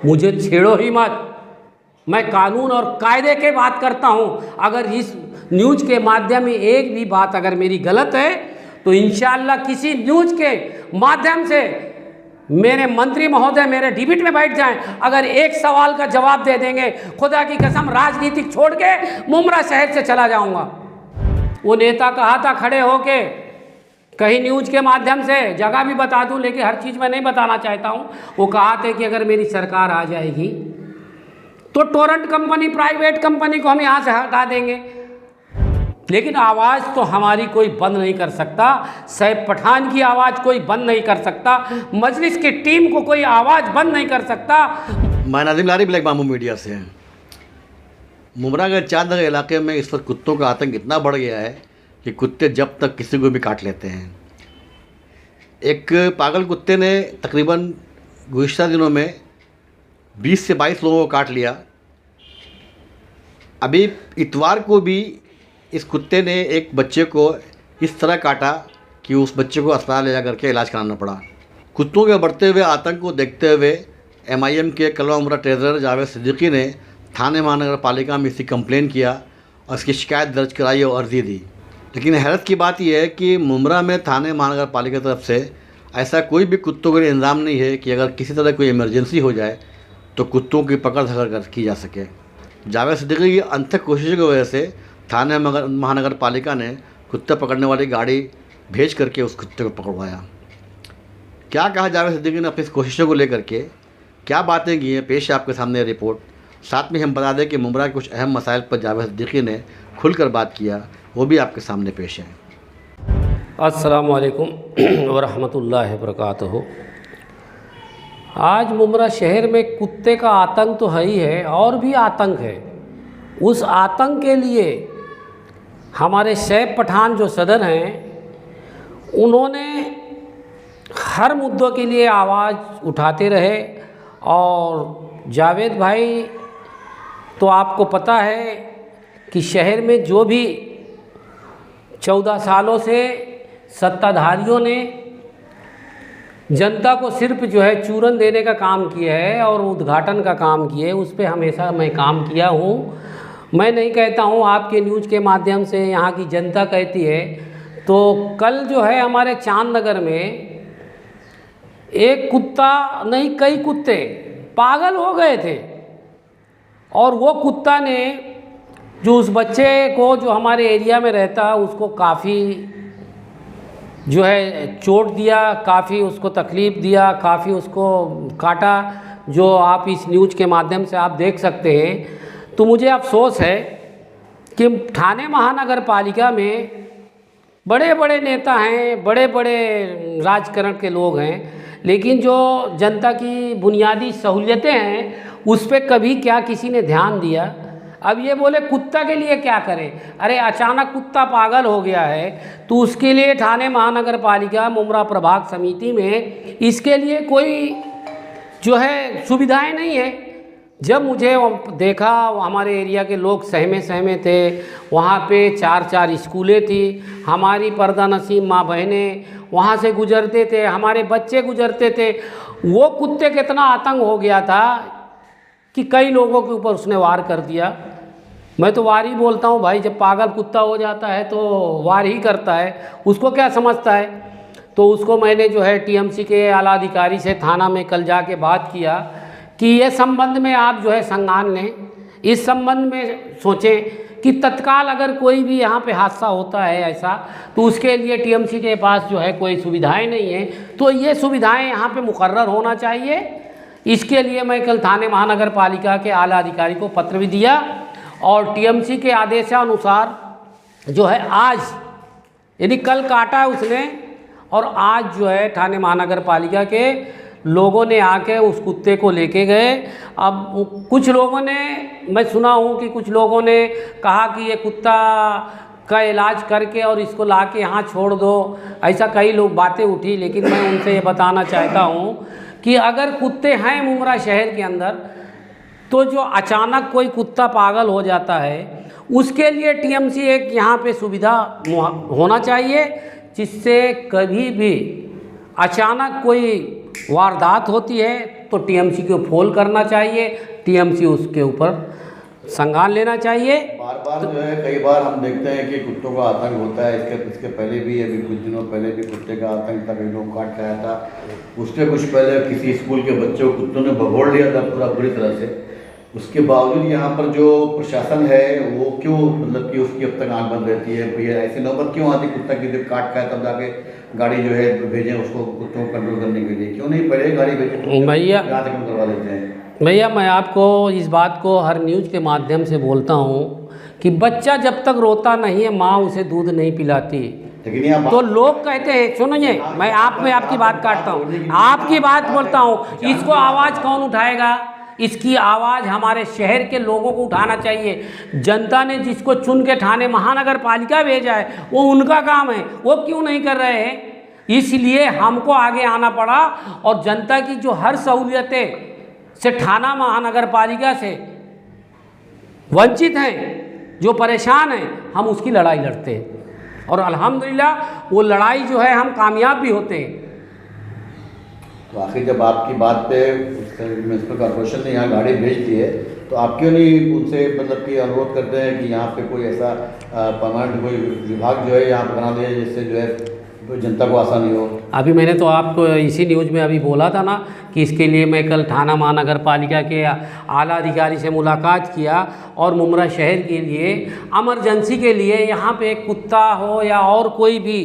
मुझे छेड़ो ही मत। मैं कानून और कायदे के बात करता हूँ। अगर इस न्यूज़ के माध्यम में एक भी बात अगर मेरी गलत है तो इंशाअल्लाह किसी न्यूज़ के माध्यम से मेरे मंत्री महोदय मेरे डिबेट में बैठ जाएं, अगर एक सवाल का जवाब दे देंगे, खुदा की कसम राजनीतिक छोड़ के मुमरा शहर से चला जाऊंगा। वो नेता कहा था खड़े होके, कहीं न्यूज़ के माध्यम से जगह भी बता दूं, लेकिन हर चीज़ मैं नहीं बताना चाहता हूं। वो कहा थे कि अगर मेरी सरकार आ जाएगी तो टोरेंट कंपनी, प्राइवेट कंपनी को हम यहाँ से हटा देंगे। लेकिन आवाज़ तो हमारी कोई बंद नहीं कर सकता। सैफ पठान की आवाज़ कोई बंद नहीं कर सकता। मजलिस की टीम को कोई आवाज़ बंद नहीं कर सकता। मैं नाज़िम लारी, ब्लैक बाम्बू मीडिया से। मुमरागढ़ चांदनगर इलाके में इस वक्त कुत्तों का आतंक इतना बढ़ गया है कि कुत्ते जब तक किसी को भी काट लेते हैं। एक पागल कुत्ते ने तकरीबन गुज़िश्ता दिनों में 20 से 22 लोगों को काट लिया। अभी इतवार को भी इस कुत्ते ने एक बच्चे को इस तरह काटा कि उस बच्चे को अस्पताल ले जा करके इलाज कराना पड़ा। कुत्तों के बढ़ते हुए आतंक को देखते हुए MIM के कलवा उमरा ट्रेजरर जावेद सिद्दीकी ने थाने महानगर पालिका में इसकी कंप्लेन किया और इसकी शिकायत दर्ज कराई और अर्जी दी। लेकिन हैरत की बात यह है कि मुमरा में थाने महानगर पालिका की तरफ से ऐसा कोई भी कुत्तों के लिए इंतजाम नहीं है कि अगर किसी तरह कोई इमरजेंसी हो जाए तो कुत्तों की पकड़ धकड़ की जा सके। जावेद सिद्दीकी की अनथक कोशिशों की वजह से थाने महानगर पालिका ने कुत्ते पकड़ने वाली गाड़ी भेज करके उस कुत्ते को पकड़वाया। क्या कहा जावेद सिद्दीकी ने अपनी इस कोशिशों को लेकर के, क्या बातें की हैं, पेश है आपके सामने रिपोर्ट। साथ में हम बता दें कि मुमरा के कुछ अहम मसाइल पर जावेद सिद्दीकी ने खुलकर बात किया, वो भी आपके सामने पेश है। अस्सलामु अलैकुम व रहमतुल्लाहि व बरकातुहू। आज मुमरा शहर में कुत्ते का आतंक तो है ही है, और भी आतंक है। उस आतंक के लिए हमारे सैफ पठान जो सदर हैं, उन्होंने हर मुद्दों के लिए आवाज़ उठाते रहे। और जावेद भाई, तो आपको पता है कि शहर में जो भी 14 सालों से सत्ताधारियों ने जनता को सिर्फ जो है चूरन देने का काम किया है और उद्घाटन का काम किया है, उस पर हमेशा मैं काम किया हूँ। मैं नहीं कहता हूँ, आपके न्यूज़ के माध्यम से यहाँ की जनता कहती है। तो कल जो है हमारे चांदनगर में एक कुत्ता नहीं, कई कुत्ते पागल हो गए थे, और वो कुत्ता ने जो उस बच्चे को, जो हमारे एरिया में रहता, उसको काफ़ी जो है चोट दिया, काफ़ी उसको तकलीफ़ दिया, काफ़ी उसको काटा, जो आप इस न्यूज़ के माध्यम से आप देख सकते हैं। तो मुझे अफसोस है कि थाने महानगर पालिका में बड़े बड़े नेता हैं, बड़े बड़े राजकरण के लोग हैं, लेकिन जो जनता की बुनियादी सहूलियतें हैं उस पर कभी क्या किसी ने ध्यान दिया। अब ये बोले कुत्ता के लिए क्या करें। अरे अचानक कुत्ता पागल हो गया है तो उसके लिए थाने महानगर पालिका मुमरा प्रभाग समिति में इसके लिए कोई जो है सुविधाएं नहीं है। जब मुझे देखा, हमारे एरिया के लोग सहमे थे, वहाँ पे 4 स्कूलें थी, हमारी पर्दा नसीब माँ बहनें वहाँ से गुजरते थे, हमारे बच्चे गुजरते थे। वो कुत्ते का इतना आतंक हो गया था कि कई लोगों के ऊपर उसने वार कर दिया। मैं तो वार ही बोलता हूँ भाई, जब पागल कुत्ता हो जाता है तो वार ही करता है, उसको क्या समझता है। तो उसको मैंने जो है TMC के आला अधिकारी से थाना में कल जाके बात किया कि ये संबंध में आप जो है संज्ञान लें, इस संबंध में सोचें कि तत्काल अगर कोई भी यहाँ पे हादसा होता है ऐसा, तो उसके लिए TMC के पास जो है कोई सुविधाएं नहीं है, तो ये सुविधाएं यहाँ पे मुकर्रर होना चाहिए। इसके लिए मैं कल थाने महानगर पालिका के आला अधिकारी को पत्र भी दिया और TMC के आदेशानुसार जो है आज, यानी कल काटा है उसने, और आज जो है थाने महानगर पालिका के लोगों ने आके उस कुत्ते को लेके गए। अब कुछ लोगों ने, मैं सुना हूँ कि कुछ लोगों ने कहा कि ये कुत्ता का इलाज करके और इसको लाके यहाँ छोड़ दो, ऐसा कई लोग बातें उठी। लेकिन मैं उनसे ये बताना चाहता हूँ कि अगर कुत्ते हैं मुमरा शहर के अंदर, तो जो अचानक कोई कुत्ता पागल हो जाता है उसके लिए TMC एक यहाँ पे सुविधा होना चाहिए, जिससे कभी भी अचानक कोई वारदात होती है तो टीएमसी को फॉल करना चाहिए, टीएमसी उसके ऊपर संज्ञान लेना चाहिए। बार बार जो है कई बार हम देखते हैं कि कुत्तों का आतंक होता है। इसके पहले भी, अभी कुछ दिनों पहले भी कुत्ते का आतंक था, कई लोग काट खाया था। उसके कुछ पहले किसी स्कूल के बच्चों को कुत्तों ने भगोड़ लिया था पूरा बुरी तरह से। उसके बावजूद यहाँ पर जो प्रशासन है वो क्यों, मतलब कि उसकी अब तक आँख बंद रहती है? भैया ऐसी नौबत क्यों आती कुत्ता की जब काट खाए तब जाके गाड़ी जो है भेजें उसको कुत्तों को कंट्रोल करने के लिए? क्यों नहीं पहले गाड़ी भेजें? भैया यहाँ तक हम करवा देते हैं। भैया मैं आपको इस बात को हर न्यूज़ के माध्यम से बोलता हूँ कि बच्चा जब तक रोता नहीं है माँ उसे दूध नहीं पिलाती। लेकिन यहाँ तो लोग कहते हैं, सुनिए मैं आपकी बात काटता हूँ, आपकी बात बोलता हूँ, इसको आवाज़ कौन उठाएगा? इसकी आवाज़ हमारे शहर के लोगों को उठाना चाहिए। जनता ने जिसको चुन के ठाणे महानगर पालिका भेजा है वो उनका काम है, वो क्यों नहीं कर रहे हैं? इसलिए हमको आगे आना पड़ा और जनता की जो हर सहूलियतें से ठाणा महानगर पालिका से वंचित हैं, जो परेशान हैं, हम उसकी लड़ाई लड़ते हैं और अल्हम्दुलिल्लाह वो लड़ाई जो है हम कामयाब भी होते हैं। तो आखिर जब आपकी बात पे म्यूनसिपल कॉर्पोरेशन ने यहाँ गाड़ी भेज दी है तो आप क्यों नहीं उनसे मतलब कि अनुरोध करते हैं कि यहाँ पे कोई ऐसा परमानेंट कोई विभाग जो है यहाँ पर बना दिया जिससे जो है जनता को आसानी हो? अभी मैंने तो आपको इसी न्यूज़ में अभी बोला था ना कि इसके लिए मैं कल ठाणा महानगर पालिका के आला अधिकारी से मुलाकात किया और मुमरा शहर के लिए इमरजेंसी के लिए यहाँ पे एक कुत्ता हो या और कोई भी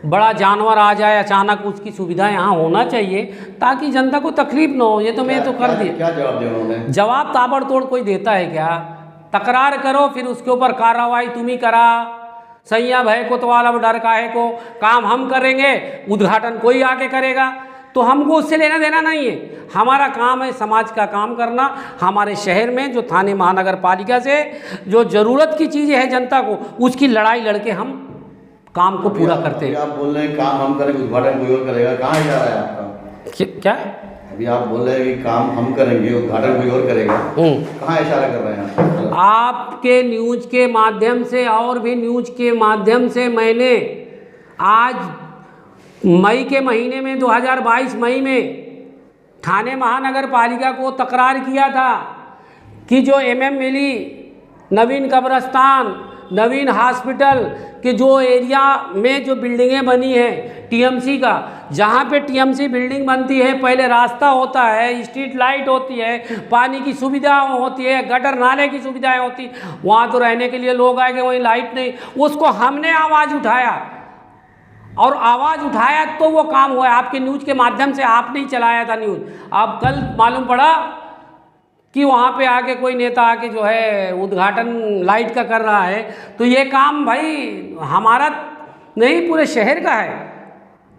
बड़ा जानवर आ जाए अचानक, उसकी सुविधा यहाँ होना चाहिए ताकि जनता को तकलीफ ना हो। ये तो मैं तो कर दिया। क्या जवाब दिया उन्होंने? जवाब ताबड़तोड़ कोई देता है क्या? तकरार करो फिर उसके ऊपर कार्रवाई तुम ही करा। सैया भय को तो वाला डर काहे को, काम हम करेंगे, उद्घाटन कोई आके करेगा, तो हमको उससे लेना देना नहीं है। हमारा काम है समाज का काम करना। हमारे शहर में जो ठाणे महानगर पालिका से जो ज़रूरत की चीज़ें हैं जनता को, उसकी लड़ाई लड़के हम काम को पूरा करते हैं। आप बोल रहे हैं काम हम करेंगे, उद्घाटन कोई और करेगा, कहाँ जा रहा है आपका? क्या अभी आप बोल रहे हैं कि काम हम करेंगे, उद्घाटन कोई और करेगा, कहाँ इशारा कर रहे हैं? आपके न्यूज़ के माध्यम से और भी न्यूज़ के माध्यम से मैंने आज मई के महीने में 2022 मई में ठाणे महानगर पालिका को तकरार किया था कि जो MM मिली, नवीन कब्रस्तान, नवीन हॉस्पिटल के जो एरिया में जो बिल्डिंगें बनी हैं टीएमसी का, जहाँ पे टीएमसी बिल्डिंग बनती है पहले रास्ता होता है, स्ट्रीट लाइट होती है, पानी की सुविधा होती है, गटर नाले की सुविधाएं होती, वहाँ तो रहने के लिए लोग आएंगे, वहीं लाइट नहीं। उसको हमने आवाज़ उठाया और आवाज़ उठाया तो वो काम हुआ। आपके न्यूज़ के माध्यम से आपने ही चलाया था न्यूज़। अब कल मालूम पड़ा कि वहाँ पे आके कोई नेता आके जो है उद्घाटन लाइट का कर रहा है, तो ये काम भाई हमारा नहीं पूरे शहर का है।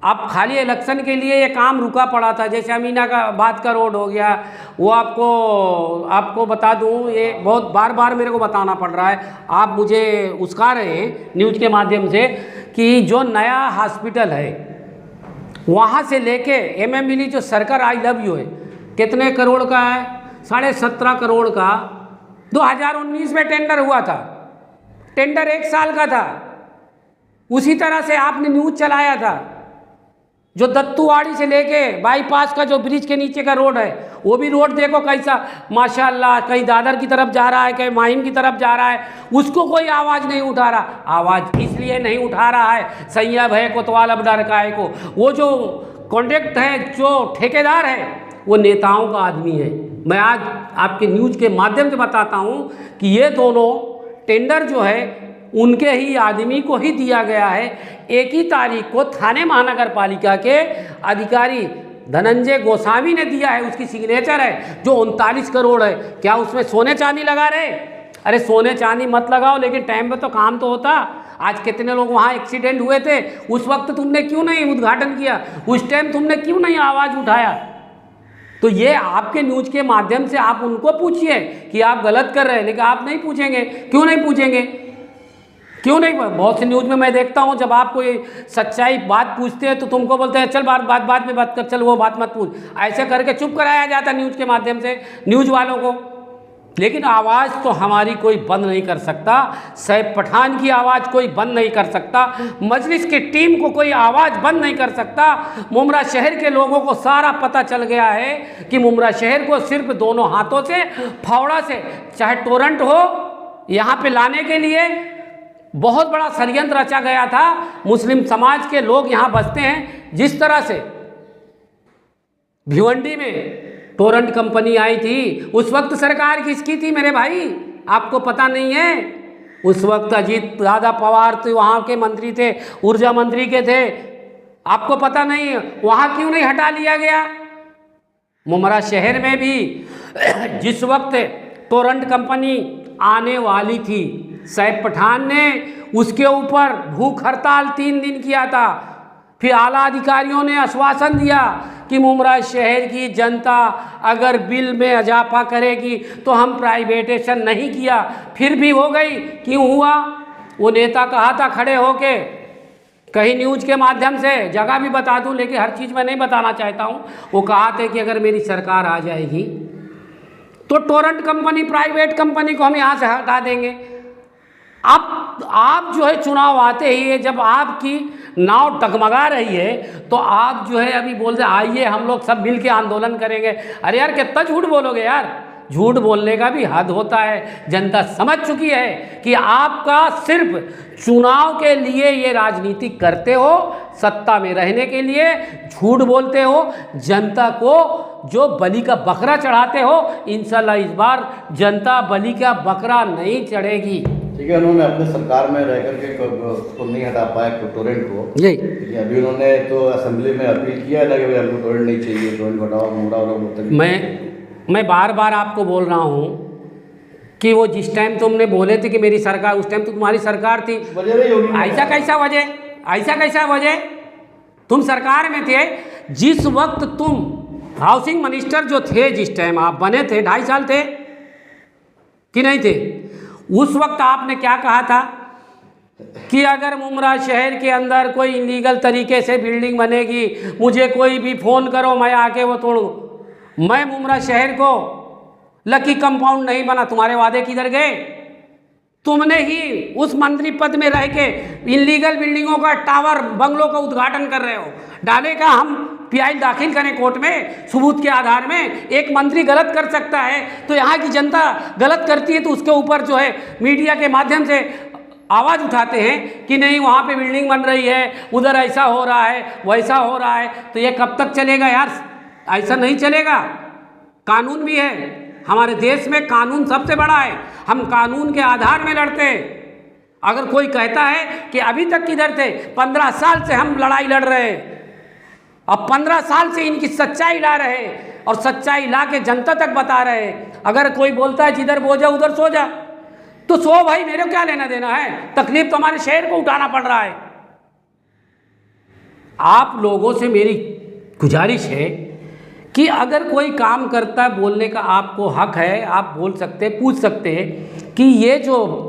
अब खाली इलेक्शन के लिए ये काम रुका पड़ा था। जैसे अमीना का बात का रोड हो गया, वो आपको बता दूं, ये बहुत बार बार मेरे को बताना पड़ रहा है, आप मुझे उस्का रहे हैं न्यूज़ के माध्यम से कि जो नया हॉस्पिटल है वहाँ से लेके MM मिली जो सरकार आई लव यू है, कितने करोड़ का है? 17.5 करोड़ का 2019 में टेंडर हुआ था। टेंडर 1 साल का था। उसी तरह से आपने न्यूज़ चलाया था। जो दत्तूवाड़ी से लेके बाईपास का जो ब्रिज के नीचे का रोड है, वो भी रोड देखो कैसा माशाल्लाह, कहीं दादर की तरफ जा रहा है, कहीं माहिम की तरफ जा रहा है, उसको कोई आवाज़ नहीं उठा रहा। आवाज़ इसलिए नहीं उठा रहा है, सैया भय कोतवाल अब डर काहे को। वो जो कॉन्ट्रैक्ट है, जो ठेकेदार है, वो नेताओं का आदमी है। मैं आज आपके न्यूज़ के माध्यम से बताता हूँ कि ये दोनों टेंडर जो है उनके ही आदमी को ही दिया गया है। 1 ही तारीख को ठाणे महानगर पालिका के अधिकारी धनंजय गोस्वामी ने दिया है, उसकी सिग्नेचर है, जो 39 करोड़ है। क्या उसमें सोने चांदी लगा रहे? अरे सोने चांदी मत लगाओ, लेकिन टाइम पे तो काम तो होता। आज कितने लोग वहाँ एक्सीडेंट हुए थे, उस वक्त तुमने क्यों नहीं उद्घाटन किया? उस टाइम तुमने क्यों नहीं आवाज़ उठाया? तो ये आपके न्यूज़ के माध्यम से आप उनको पूछिए कि आप गलत कर रहे हैं, लेकिन आप नहीं पूछेंगे। क्यों नहीं पूछेंगे? क्यों नहीं? बहुत सी न्यूज़ में मैं देखता हूँ जब आप कोई सच्चाई बात पूछते हैं तो तुमको बोलते हैं चल बाद में बात कर, चल वो बात मत पूछ। ऐसे करके चुप कराया जाता न्यूज़ के माध्यम से न्यूज़ वालों को। लेकिन आवाज़ तो हमारी कोई बंद नहीं कर सकता। सैफ पठान की आवाज़ कोई बंद नहीं कर सकता। मजलिस की टीम को कोई आवाज़ बंद नहीं कर सकता। मुमरा शहर के लोगों को सारा पता चल गया है कि मुमरा शहर को सिर्फ दोनों हाथों से, फावड़ा से, चाहे टोरंट हो, यहाँ पे लाने के लिए बहुत बड़ा षड्यंत्र रचा गया था। मुस्लिम समाज के लोग यहाँ बसते हैं। जिस तरह से भिवंडी में टोरंट कंपनी आई थी, उस वक्त सरकार किसकी थी मेरे भाई? आपको पता नहीं है? उस वक्त अजीत दादा पवार तो वहाँ के मंत्री थे, ऊर्जा मंत्री के थे। आपको पता नहीं है? वहाँ क्यों नहीं हटा लिया गया? मुमरा शहर में भी जिस वक्त टोरंट कंपनी आने वाली थी, सैफ पठान ने उसके ऊपर भूख हड़ताल 3 दिन किया था। फिर आला अधिकारियों ने आश्वासन दिया कि मुमरा शहर की जनता अगर बिल में इजाफा करेगी तो हम प्राइवेटेशन नहीं किया। फिर भी हो गई। क्यों हुआ? वो नेता कहा था खड़े होके, कहीं न्यूज़ के माध्यम से, जगह भी बता दूं लेकिन हर चीज़ मैं नहीं बताना चाहता हूँ, वो कहा थे कि अगर मेरी सरकार आ जाएगी तो टोरंट कंपनी, प्राइवेट कंपनी को हम यहाँ से हटा देंगे। अब आप जो है चुनाव आते ही जब आपकी नाव डगमगा रही है तो आप जो है अभी बोल रहे आइए हम लोग सब मिल के आंदोलन करेंगे। अरे यार कितना झूठ बोलोगे यार? झूठ बोलने का भी हद होता है। जनता समझ चुकी है कि आपका सिर्फ चुनाव के लिए ये राजनीति करते हो, सत्ता में रहने के लिए झूठ बोलते हो, जनता को जो बलि का बकरा चढ़ाते हो। इंशाल्लाह इस बार जनता बलि का बकरा नहीं चढ़ेगी। ठीक है, उन्होंने अपने सरकार में रह करके उसको नहीं हटा पाया टोरेंट को। जी, अभी उन्होंने तो असेंबली में अपील किया ना कि भाई हमको टोरेंट नहीं चाहिए, टोरेंट हटाओ, मुमरा। मैं बार बार आपको बोल रहा हूँ कि वो जिस टाइम तुमने बोले थे कि मेरी सरकार, उस टाइम तो तुम्हारी सरकार थी। ऐसा कैसा वजह? ऐसा कैसा वजह? तुम सरकार में थे जिस वक्त तुम हाउसिंग मिनिस्टर जो थे, जिस टाइम आप बने थे, 2.5 साल थे कि नहीं थे? उस वक्त आपने क्या कहा था कि अगर मुमरा शहर के अंदर कोई इलीगल तरीके से बिल्डिंग बनेगी, मुझे कोई भी फ़ोन करो, मैं आके वो तोड़ूँ। मैं मुमरा शहर को लकी कंपाउंड नहीं बना। तुम्हारे वादे किधर गए? तुमने ही उस मंत्री पद में रह के इलीगल बिल्डिंगों का, टावर, बंगलों का उद्घाटन कर रहे हो। डाले का हम पीआई दाखिल करें कोर्ट में सबूत के आधार में? एक मंत्री गलत कर सकता है तो यहाँ की जनता गलत करती है तो उसके ऊपर जो है मीडिया के माध्यम से आवाज़ उठाते हैं कि नहीं वहाँ पे बिल्डिंग बन रही है, उधर ऐसा हो रहा है, वैसा हो रहा है। तो ये कब तक चलेगा यार? ऐसा नहीं चलेगा। कानून भी है हमारे देश में, कानून सबसे बड़ा है। हम कानून के आधार में लड़ते हैं। अगर कोई कहता है कि अभी तक किधर थे, 15 साल से हम लड़ाई लड़ रहे हैं, अब 15 साल से इनकी सच्चाई ला रहे हैं और सच्चाई ला के जनता तक बता रहे हैं। अगर कोई बोलता है जिधर बो जा उधर सो जा, तो सो भाई, मेरे को क्या लेना देना है? तकलीफ तो हमारे शहर को उठाना पड़ रहा है। आप लोगों से मेरी गुजारिश है कि अगर कोई काम करता है, बोलने का आपको हक है, आप बोल सकते, पूछ सकते हैं कि ये जो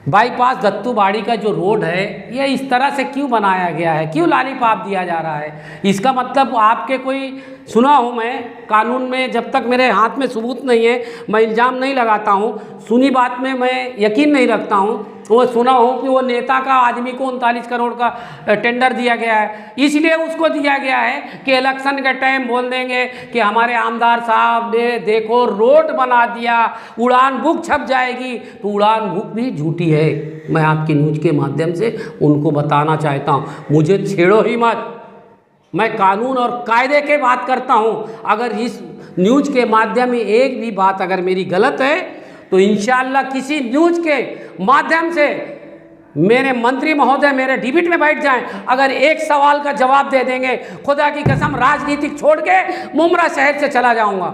बाईपास दत्तूबाड़ी का जो रोड है ये इस तरह से क्यों बनाया गया है, क्यों लालीपाप दिया जा रहा है? इसका मतलब आपके कोई सुना हूँ मैं, कानून में जब तक मेरे हाथ में सबूत नहीं है मैं इल्ज़ाम नहीं लगाता हूँ, सुनी बात में मैं यकीन नहीं रखता हूँ। वो सुना हो कि वो नेता का आदमी को 39 करोड़ का टेंडर दिया गया है, इसलिए उसको दिया गया है कि इलेक्शन के टाइम बोल देंगे कि हमारे आमदार साहब ने देखो रोड बना दिया, उड़ान बुक छप जाएगी। तो उड़ान बुक भी झूठी है। मैं आपकी न्यूज़ के माध्यम से उनको बताना चाहता हूँ, मुझे छेड़ो ही मत। मैं कानून और कायदे के बात करता हूँ। अगर इस न्यूज़ के माध्यम में एक भी बात अगर मेरी गलत है तो इंशाअल्लाह किसी न्यूज़ के माध्यम से मेरे मंत्री महोदय मेरे डिबेट में बैठ जाएं, अगर एक सवाल का जवाब दे देंगे, खुदा की कसम राजनीतिक छोड़ के मुमरा शहर से चला जाऊंगा।